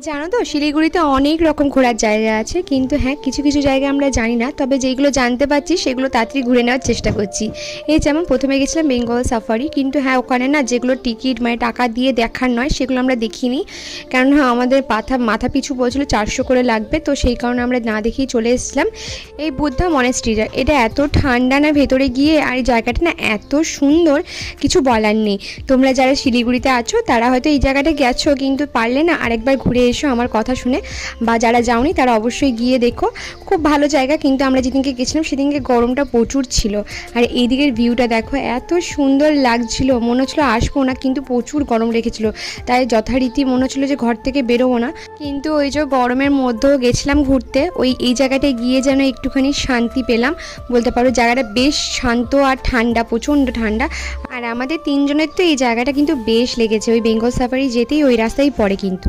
জানো তো শিলিগুড়িতে অনেক রকম ঘোরার জায়গা আছে, কিন্তু হ্যাঁ কিছু কিছু জায়গা আমরা জানি না, তবে যেগুলো জানতে পারছি সেগুলো তাড়াতাড়ি ঘুরে নেওয়ার চেষ্টা করছি। এই যেমন প্রথমে গেছিলাম বেঙ্গল সাফারি, কিন্তু হ্যাঁ ওখানে না যেগুলো টিকিট মানে টাকা দিয়ে দেখার নয় সেগুলো আমরা দেখিনি, কারণ হ্যাঁ আমাদের মাথা পিছু বলছিল 400 করে লাগবে, তো সেই কারণে আমরা না দেখেই চলে এসেছিলাম এই বুদ্ধা মনেস্ট্রিটা। এটা এত ঠান্ডা না ভেতরে গিয়ে, আর এই জায়গাটা না এত সুন্দর, কিছু বলার নেই। তোমরা যারা শিলিগুড়িতে আছো তারা হয়তো এই জায়গাটা গেছো, কিন্তু পারলে না আরেকবার ঘুরে এসো আমার কথা শুনে, বা যারা যাওনি তারা অবশ্যই গিয়ে দেখো। খুব ভালো জায়গা, কিন্তু আমরা যেদিনকে গেছিলাম সেদিনকে গরমটা প্রচুর ছিল। আর এই দিকের ভিউটা দেখো, এত সুন্দর লাগছিল, মনে হচ্ছিলো আসবো না, কিন্তু প্রচুর গরম রেখেছিল, তাই যথারীতি মনে হচ্ছিলো যে ঘর থেকে বেরোবো না। কিন্তু ওই যে গরমের মধ্যেও গেছিলাম ঘুরতে, এই জায়গাটায় গিয়ে যেন একটুখানি শান্তি পেলাম বলতে পারো। জায়গাটা বেশ শান্ত আর ঠান্ডা, প্রচণ্ড ঠান্ডা। আর আমাদের তিনজনের তো এই জায়গাটা কিন্তু বেশ লেগেছে, ওই বেঙ্গল সাফারি যেতেই ওই রাস্তায় পড়ে কিন্তু।